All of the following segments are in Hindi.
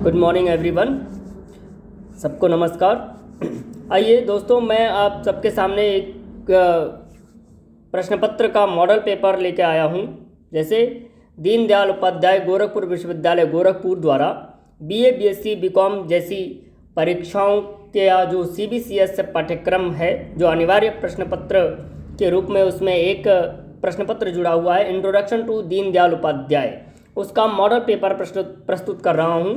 गुड मॉर्निंग एवरीवन, सबको नमस्कार। आइए दोस्तों, मैं आप सबके सामने एक प्रश्न पत्र का मॉडल पेपर लेके आया हूँ। जैसे दीनदयाल उपाध्याय गोरखपुर विश्वविद्यालय गोरखपुर द्वारा बीए, बीएससी, बीकॉम जैसी परीक्षाओं के जो CBCS पाठ्यक्रम है, जो अनिवार्य प्रश्न पत्र के रूप में उसमें एक प्रश्न पत्र जुड़ा हुआ है, इंट्रोडक्शन टू दीनदयाल उपाध्याय, उसका मॉडल पेपर प्रस्तुत कर रहा हूँ।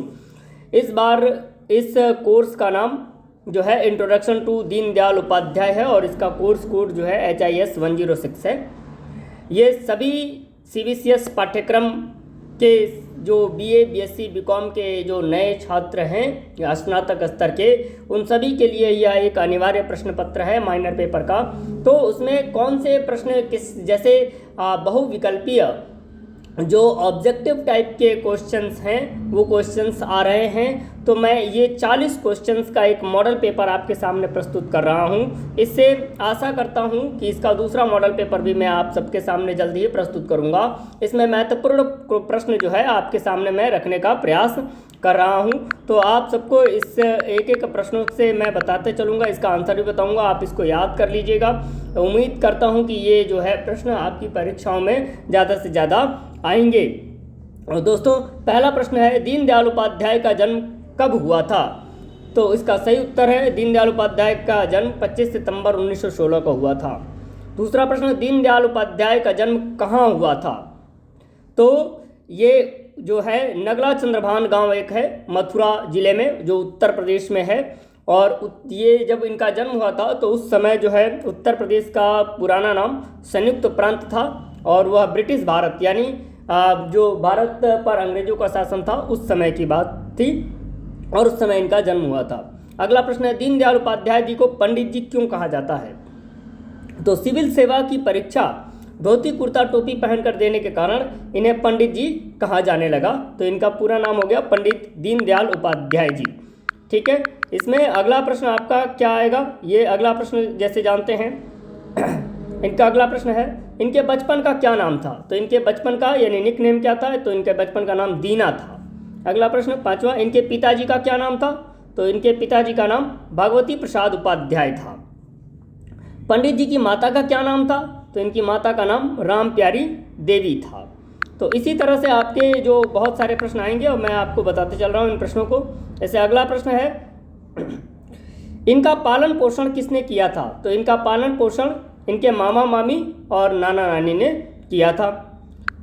इस बार इस कोर्स का नाम जो है इंट्रोडक्शन टू दीनदयाल उपाध्याय है और इसका कोर्स कोड जो है HIS 106 है। ये सभी CBCS पाठ्यक्रम के जो BA, BSc, BCom के जो नए छात्र हैं या स्नातक स्तर के, उन सभी के लिए यह एक अनिवार्य प्रश्न पत्र है माइनर पेपर का। तो उसमें कौन से प्रश्न जैसे बहुविकल्पीय जो ऑब्जेक्टिव टाइप के क्वेश्चंस हैं वो क्वेश्चंस आ रहे हैं। तो मैं ये 40 क्वेश्चंस का एक मॉडल पेपर आपके सामने प्रस्तुत कर रहा हूँ। इससे आशा करता हूँ कि इसका दूसरा मॉडल पेपर भी मैं आप सबके सामने जल्दी ही प्रस्तुत करूँगा। इसमें महत्वपूर्ण प्रश्न जो है आपके सामने मैं रखने का प्रयास कर रहा हूँ। तो आप सबको इस एक एक प्रश्नों से मैं बताते चलूँगा, इसका आंसर भी बताऊँगा, आप इसको याद कर लीजिएगा। उम्मीद करता हूँ कि ये जो है प्रश्न आपकी परीक्षाओं में ज़्यादा से ज़्यादा आएंगे। और दोस्तों, पहला प्रश्न है, दीनदयाल उपाध्याय का जन्म कब हुआ था? तो इसका सही उत्तर है, दीनदयाल उपाध्याय का जन्म 25 सितंबर 1916 को हुआ था। दूसरा प्रश्न, दीनदयाल उपाध्याय का जन्म कहाँ हुआ था? तो ये जो है नगला चंद्रभान गांव एक है मथुरा जिले में, जो उत्तर प्रदेश में है। और ये जब इनका जन्म हुआ था तो उस समय जो है उत्तर प्रदेश का पुराना नाम संयुक्त प्रांत था और वह ब्रिटिश भारत यानी जो भारत पर अंग्रेजों का शासन था उस समय की बात थी और उस समय इनका जन्म हुआ था। अगला प्रश्न है, दीनदयाल उपाध्याय जी को पंडित जी क्यों कहा जाता है? तो सिविल सेवा की परीक्षा धोती कुर्ता टोपी पहनकर देने के कारण इन्हें पंडित जी कहा जाने लगा। तो इनका पूरा नाम हो गया पंडित दीनदयाल उपाध्याय जी। ठीक है, इसमें अगला प्रश्न आपका क्या आएगा? ये अगला प्रश्न जैसे जानते हैं इनका अगला प्रश्न है, इनके बचपन का क्या नाम था? तो इनके बचपन का यानी निक नेम क्या था? तो इनके बचपन का नाम दीना था। अगला प्रश्न पांचवा, इनके पिताजी का क्या नाम था? तो इनके पिताजी का नाम भगवती प्रसाद उपाध्याय था। पंडित जी की माता का क्या नाम था? तो इनकी माता का नाम राम प्यारी देवी था। तो इसी तरह से आपके जो बहुत सारे प्रश्न आएंगे और मैं आपको बताते चल रहा हूँ इन प्रश्नों को। जैसे अगला प्रश्न है, इनका पालन पोषण किसने किया था? तो इनका पालन पोषण इनके मामा मामी और नाना नानी ने किया था।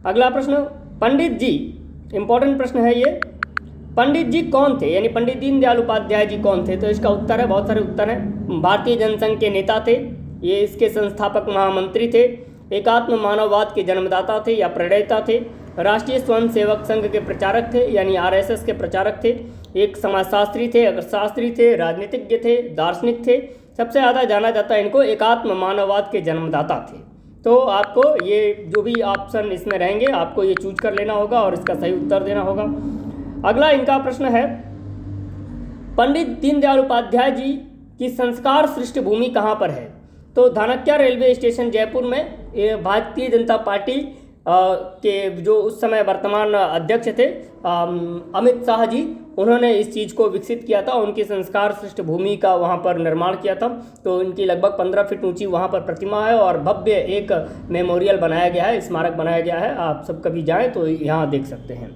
अगला प्रश्न, पंडित जी, इंपॉर्टेंट प्रश्न है ये, पंडित जी कौन थे? यानी पंडित दीनदयाल उपाध्याय जी कौन थे? तो इसका उत्तर है, बहुत सारे उत्तर हैं। भारतीय जनसंघ के नेता थे, ये इसके संस्थापक महामंत्री थे, एकात्म मानववाद के जन्मदाता थे या प्रणेता थे, राष्ट्रीय स्वयं सेवक संघ के प्रचारक थे यानी RSS के प्रचारक थे, एक समाजशास्त्री थे, अर्थशास्त्री थे, राजनीतिज्ञ थे, दार्शनिक थे। सबसे ज़्यादा जाना जाता है इनको एकात्म मानववाद के जन्मदाता थे। तो आपको ये जो भी ऑप्शन इसमें रहेंगे आपको ये चूज कर लेना होगा और इसका सही उत्तर देना होगा। अगला इनका प्रश्न है, पंडित दीनदयाल उपाध्याय जी की संस्कार सृष्ट भूमि कहाँ पर है? तो धानक्या रेलवे स्टेशन जयपुर में ये भारतीय जनता पार्टी के जो उस समय वर्तमान अध्यक्ष थे अमित शाह जी, उन्होंने इस चीज़ को विकसित किया था। उनकी संस्कार सृष्ट भूमि का वहाँ पर निर्माण किया था। तो इनकी लगभग 15 फीट ऊंची वहाँ पर प्रतिमा है और भव्य एक मेमोरियल बनाया गया है, स्मारक बनाया गया है। आप सब कभी जाएँ तो यहाँ देख सकते हैं।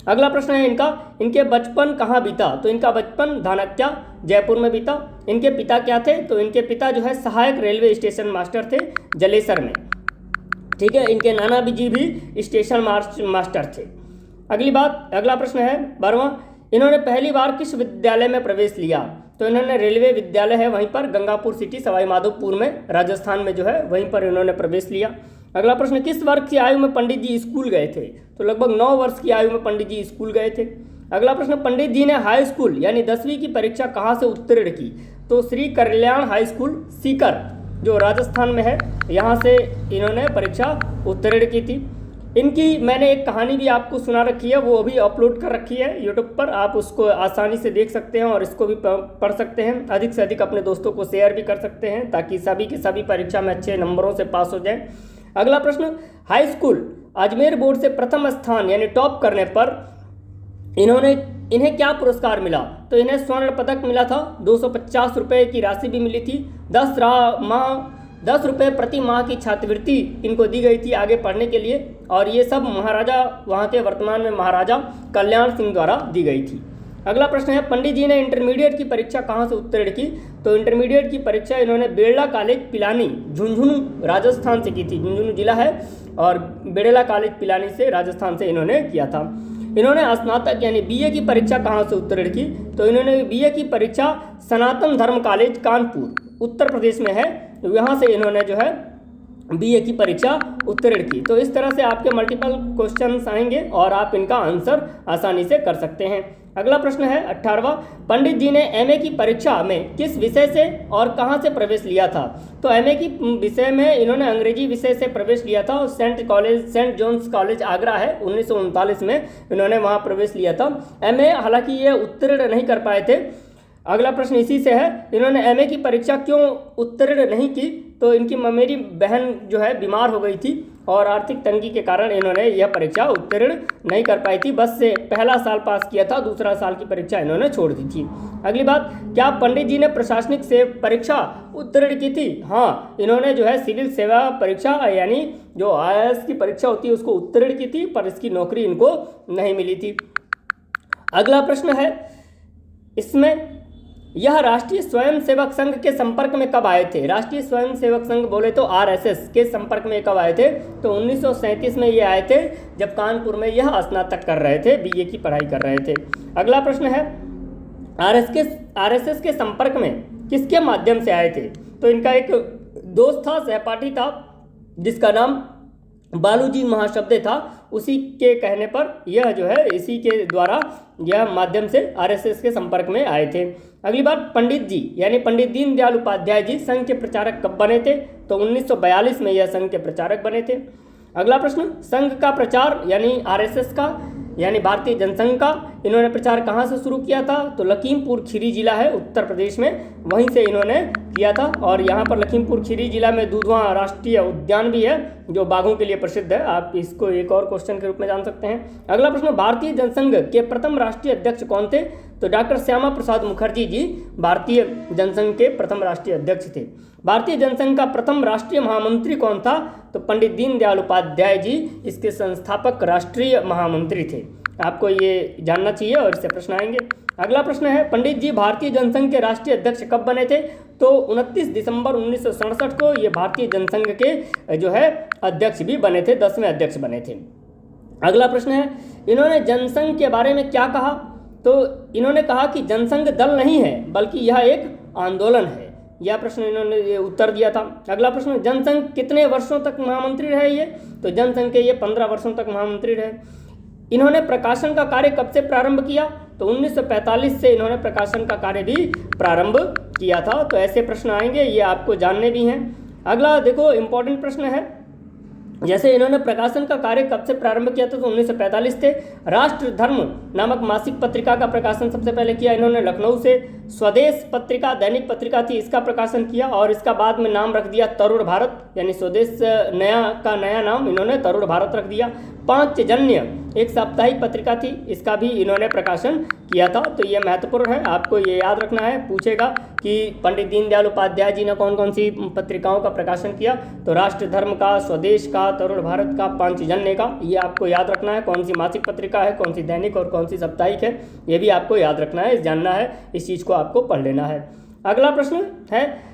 अगला प्रश्न है इनका, इनके बचपन कहाँ बीता? तो इनका बचपन धानक्या जयपुर में बीता। इनके पिता क्या थे? तो इनके पिता जो है सहायक रेलवे स्टेशन मास्टर थे जलेसर में। ठीक है, इनके नाना जी भी स्टेशन मास्टर थे। अगला प्रश्न है 12वां, इन्होंने पहली बार किस विद्यालय में प्रवेश लिया? तो इन्होंने रेलवे विद्यालय है वहीं पर गंगापुर सिटी सवाई माधोपुर में राजस्थान में जो है वहीं पर इन्होंने प्रवेश लिया। अगला प्रश्न, किस वर्ष की आयु में पंडित जी स्कूल गए थे? तो लगभग 9 वर्ष की आयु में पंडित जी स्कूल गए थे। अगला प्रश्न, पंडित जी ने हाई स्कूल यानी 10वीं की परीक्षा कहाँ से उत्तीर्ण की? तो श्री कल्याण हाई स्कूल सीकर जो राजस्थान में है, यहाँ से इन्होंने परीक्षा उत्तीर्ण की थी। इनकी मैंने एक कहानी भी आपको सुना रखी है, वो अभी अपलोड कर रखी है यूट्यूब पर, आप उसको आसानी से देख सकते हैं और इसको भी पढ़ सकते हैं। अधिक से अधिक अपने दोस्तों को शेयर भी कर सकते हैं ताकि सभी के सभी परीक्षा में अच्छे नंबरों से पास हो जाए। अगला प्रश्न, हाई स्कूल अजमेर बोर्ड से प्रथम स्थान यानी टॉप करने पर इन्होंने इन्हें क्या पुरस्कार मिला? तो इन्हें स्वर्ण पदक मिला था, 250 रुपये की राशि भी मिली थी, 10 रुपये प्रति माह की छात्रवृत्ति इनको दी गई थी आगे पढ़ने के लिए, और ये सब महाराजा, वहाँ के वर्तमान में महाराजा कल्याण सिंह द्वारा दी गई थी। अगला प्रश्न है, पंडित जी ने इंटरमीडिएट की परीक्षा कहाँ से उत्तीर्ण की? तो इंटरमीडिएट की परीक्षा इन्होंने बिरला कॉलेज पिलानी, झुंझुनू राजस्थान से की थी। झुंझुनू जिला है, और बिरला कॉलेज पिलानी से राजस्थान से इन्होंने किया था। इन्होंने स्नातक यानी बीए की परीक्षा कहाँ से उत्तीर्ण की? तो इन्होंने बीए की परीक्षा सनातन धर्म कॉलेज कानपुर उत्तर प्रदेश में है, यहाँ से इन्होंने जो है बीए की परीक्षा उत्तीर्ण की। तो इस तरह से आपके मल्टीपल क्वेश्चंस आएंगे और आप इनका आंसर आसानी से कर सकते हैं। अगला प्रश्न है 18वां, पंडित जी ने एमए की परीक्षा में किस विषय से और कहाँ से प्रवेश लिया था? तो एमए की विषय में इन्होंने अंग्रेजी विषय से प्रवेश लिया था, और सेंट जॉन्स कॉलेज आगरा है, 1939 में इन्होंने वहाँ प्रवेश लिया था। एमए हालांकि ये उत्तीर्ण नहीं कर पाए थे। अगला प्रश्न इसी से है, इन्होंने एमए की परीक्षा क्यों उत्तीर्ण नहीं की? तो इनकी मेरी बहन जो है बीमार हो गई थी, और आर्थिक तंगी के कारण इन्होंने यह परीक्षा उत्तीर्ण नहीं कर पाई थी। बस से पहला साल पास किया था, दूसरा साल की परीक्षा इन्होंने छोड़ दी थी। अगली बात, क्या पंडित जी ने प्रशासनिक से परीक्षा उत्तीर्ण की थी? हाँ, इन्होंने जो है सिविल सेवा परीक्षा यानी जो IAS की परीक्षा होती है उसको उत्तीर्ण की थी, पर इसकी नौकरी इनको नहीं मिली थी। अगला प्रश्न है, इसमें यह राष्ट्रीय स्वयंसेवक संघ के संपर्क में कब आए थे? राष्ट्रीय स्वयंसेवक संघ बोले तो RSS के संपर्क में कब आए थे? तो 1937 में ये आए थे, जब कानपुर में यह स्नातक कर रहे थे, बीए की पढ़ाई कर रहे थे। अगला प्रश्न है, RSS के संपर्क में किसके माध्यम से आए थे? तो इनका एक दोस्त था, सहपाठी था, जिसका नाम बालूजी महाशब्दे था, उसी के कहने पर यह जो है इसी के द्वारा यह माध्यम से RSS के संपर्क में आए थे। अगली बात, पंडित जी यानी पंडित दीनदयाल उपाध्याय जी संघ के प्रचारक कब बने थे? तो 1942 में यह संघ के प्रचारक बने थे। अगला प्रश्न, संघ का प्रचार यानी RSS का यानी भारतीय जनसंघ का इन्होंने प्रचार कहाँ से शुरू किया था? तो लखीमपुर खीरी जिला है उत्तर प्रदेश में, वहीं से इन्होंने किया था। और यहाँ पर लखीमपुर खीरी जिला में दुधवा राष्ट्रीय उद्यान भी है, जो बाघों के लिए प्रसिद्ध है। आप इसको एक और क्वेश्चन के रूप में जान सकते हैं। अगला प्रश्न, भारतीय जनसंघ के प्रथम राष्ट्रीय अध्यक्ष कौन थे? तो डॉक्टर श्यामा प्रसाद मुखर्जी जी भारतीय जनसंघ के प्रथम राष्ट्रीय अध्यक्ष थे। भारतीय जनसंघ का प्रथम राष्ट्रीय महामंत्री कौन था? तो पंडित दीनदयाल उपाध्याय जी इसके संस्थापक राष्ट्रीय महामंत्री थे। आपको ये जानना चाहिए और इससे प्रश्न आएंगे। अगला प्रश्न है, पंडित जी भारतीय जनसंघ के राष्ट्रीय अध्यक्ष कब बने थे? तो 29 दिसंबर 1967 को ये भारतीय जनसंघ के जो है अध्यक्ष भी बने थे, 10वें अध्यक्ष बने थे। अगला प्रश्न है, इन्होंने जनसंघ के बारे में क्या कहा? तो इन्होंने कहा कि जनसंघ दल नहीं है, बल्कि यह एक आंदोलन है। यह प्रश्न इन्होंने ये उत्तर दिया था। अगला प्रश्न, जनसंघ कितने वर्षों तक महामंत्री रहे ये? तो जनसंघ के ये 15 वर्षों तक महामंत्री रहे। इन्होंने प्रकाशन का कार्य कब से प्रारंभ किया? तो 1945 से इन्होंने प्रकाशन का कार्य भी प्रारंभ किया था। तो ऐसे प्रश्न आएंगे, ये आपको जानने भी हैं। अगला देखो इंपॉर्टेंट प्रश्न है, जैसे इन्होंने प्रकाशन का कार्य कब से प्रारंभ किया था? तो 1945 थे। राष्ट्र धर्म नामक मासिक पत्रिका का प्रकाशन सबसे पहले किया इन्होंने लखनऊ से। स्वदेश पत्रिका दैनिक पत्रिका थी, इसका प्रकाशन किया, और इसका बाद में नाम रख दिया तरुण भारत, यानी स्वदेश नया नाम इन्होंने तरुण भारत रख दिया। पांचजन्य एक साप्ताहिक पत्रिका थी, इसका भी इन्होंने प्रकाशन किया था। तो ये महत्वपूर्ण है, आपको ये याद रखना है। पूछेगा कि पंडित दीनदयाल उपाध्याय जी ने कौन कौन सी पत्रिकाओं का प्रकाशन किया? तो राष्ट्र धर्म का, स्वदेश का, तरुण भारत का, पांचजन्य का, ये आपको याद रखना है। कौन सी मासिक पत्रिका है, कौन सी दैनिक और कौन सी साप्ताहिक है, ये भी आपको याद रखना है, जानना है, इस चीज़ को आपको पढ़ लेना है। अगला प्रश्न है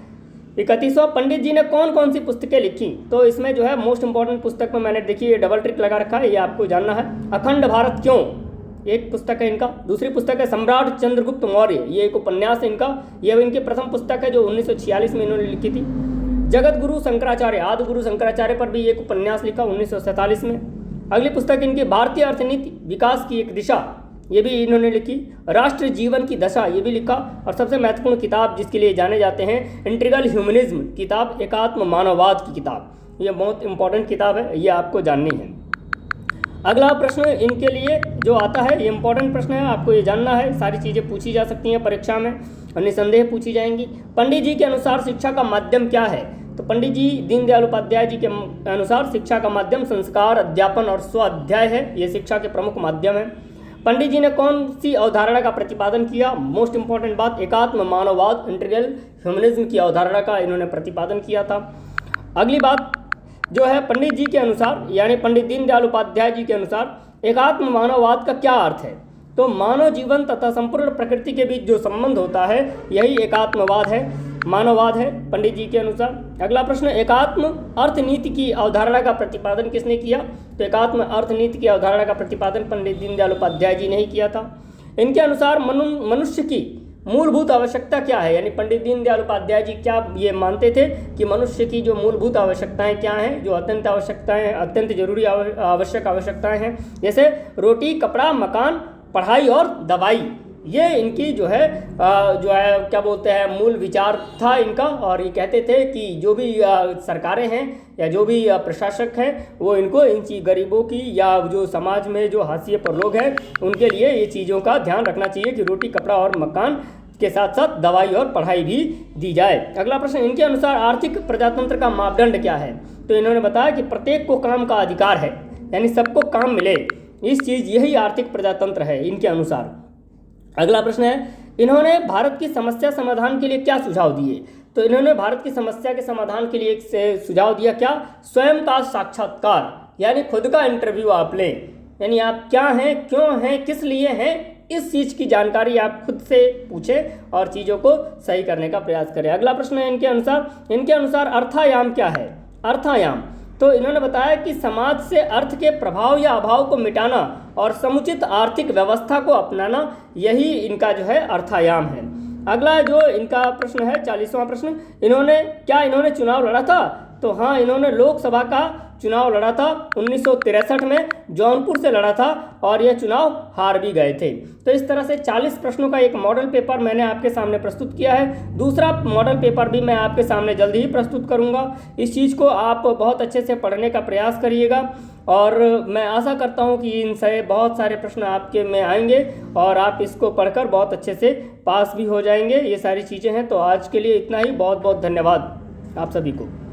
31वां, पंडित जी ने कौन कौन सी पुस्तकें लिखी? तो इसमें जो है मोस्ट इंपॉर्टेंट पुस्तक में मैंने देखी ये डबल टिक लगा रखा है, ये आपको जानना है। अखंड भारत क्यों, एक पुस्तक है इनका। दूसरी पुस्तक है सम्राट चंद्रगुप्त मौर्य, ये एक उपन्यास है इनका, ये इनकी प्रथम पुस्तक है जो 1946 में इन्होंने लिखी थी। जगत गुरु शंकराचार्य, आदि गुरु शंकराचार्य पर भी एक उपन्यास लिखा 1947 में। अगली पुस्तक इनकी भारतीय अर्थनीति विकास की एक दिशा, ये भी इन्होंने लिखी। राष्ट्र जीवन की दशा, ये भी लिखा। और सबसे महत्वपूर्ण किताब जिसके लिए जाने जाते हैं, इंटीग्रल ह्यूमनिज्म किताब, एकात्म मानववाद की किताब, ये बहुत इंपॉर्टेंट किताब है, ये आपको जाननी है। अगला प्रश्न इनके लिए जो आता है, ये इंपॉर्टेंट प्रश्न है, आपको ये जानना है। सारी चीज़ें पूछी जा सकती हैं परीक्षा में और निसंदेह पूछी जाएंगी। पंडित जी के अनुसार शिक्षा का माध्यम क्या है? तो पंडित जी दीनदयाल उपाध्याय जी के अनुसार शिक्षा का माध्यम संस्कार, अध्यापन और स्वाध्याय है, ये शिक्षा के प्रमुख माध्यम है। पंडित जी ने कौन सी अवधारणा का प्रतिपादन किया? मोस्ट इंपॉर्टेंट बात, एकात्म मानववाद, इंटीग्रल ह्यूमनिज्म की अवधारणा का इन्होंने प्रतिपादन किया था। अगली बात जो है, पंडित जी के अनुसार यानी पंडित दीनदयाल उपाध्याय जी के अनुसार एकात्म मानववाद का क्या अर्थ है? तो मानव जीवन तथा संपूर्ण प्रकृति के बीच जो संबंध होता है यही एकात्मवाद है, मानववाद है पंडित जी के अनुसार। अगला प्रश्न, एकात्म अर्थनीति की अवधारणा का प्रतिपादन किसने किया? तो एकात्म अर्थनीति की अवधारणा का प्रतिपादन पंडित दीनदयाल उपाध्याय जी ने ही किया था। इनके अनुसार मनुष्य की मूलभूत आवश्यकता क्या है? यानी पंडित दीनदयाल उपाध्याय जी क्या ये मानते थे कि मनुष्य की जो मूलभूत आवश्यकताएं क्या हैं, जो अत्यंत आवश्यकताएं, अत्यंत जरूरी आवश्यक आवश्यकताएं हैं, जैसे रोटी, कपड़ा, मकान, पढ़ाई और दवाई, ये इनकी जो है क्या बोलते हैं मूल विचार था इनका। और ये कहते थे कि जो भी सरकारें हैं या जो भी प्रशासक हैं वो इनको इन गरीबों की या जो समाज में जो हाशिए पर लोग हैं उनके लिए ये चीज़ों का ध्यान रखना चाहिए कि रोटी, कपड़ा और मकान के साथ साथ दवाई और पढ़ाई भी दी जाए। अगला प्रश्न, इनके अनुसार आर्थिक प्रजातंत्र का मापदंड क्या है? तो इन्होंने बताया कि प्रत्येक को काम का अधिकार है, यानी सबको काम मिले, इस चीज़ यही आर्थिक प्रजातंत्र है इनके अनुसार। अगला प्रश्न है, इन्होंने भारत की समस्या समाधान के लिए क्या सुझाव दिए? तो इन्होंने भारत की समस्या के समाधान के लिए एक सुझाव दिया, क्या? स्वयं का साक्षात्कार, यानी खुद का इंटरव्यू आप लें, यानी आप क्या हैं, क्यों हैं, किस लिए हैं, इस चीज़ की जानकारी आप खुद से पूछें और चीज़ों को सही करने का प्रयास करें। अगला प्रश्न है, इनके अनुसार अर्थायाम क्या है? अर्थायाम, तो इन्होंने बताया कि समाज से अर्थ के प्रभाव या अभाव को मिटाना और समुचित आर्थिक व्यवस्था को अपनाना, यही इनका जो है अर्थायाम है। अगला जो इनका प्रश्न है 40वां प्रश्न, इन्होंने चुनाव लड़ा था? तो हाँ, इन्होंने लोकसभा का चुनाव लड़ा था 1963 में, जौनपुर से लड़ा था और यह चुनाव हार भी गए थे। तो इस तरह से 40 प्रश्नों का एक मॉडल पेपर मैंने आपके सामने प्रस्तुत किया है। दूसरा मॉडल पेपर भी मैं आपके सामने जल्द ही प्रस्तुत करूंगा। इस चीज़ को आप बहुत अच्छे से पढ़ने का प्रयास करिएगा और मैं आशा करता हूं कि इनसे बहुत सारे प्रश्न आपके में आएंगे और आप इसको पढ़कर बहुत अच्छे से पास भी हो जाएंगे। ये सारी चीज़ें हैं। तो आज के लिए इतना ही। बहुत बहुत धन्यवाद आप सभी को।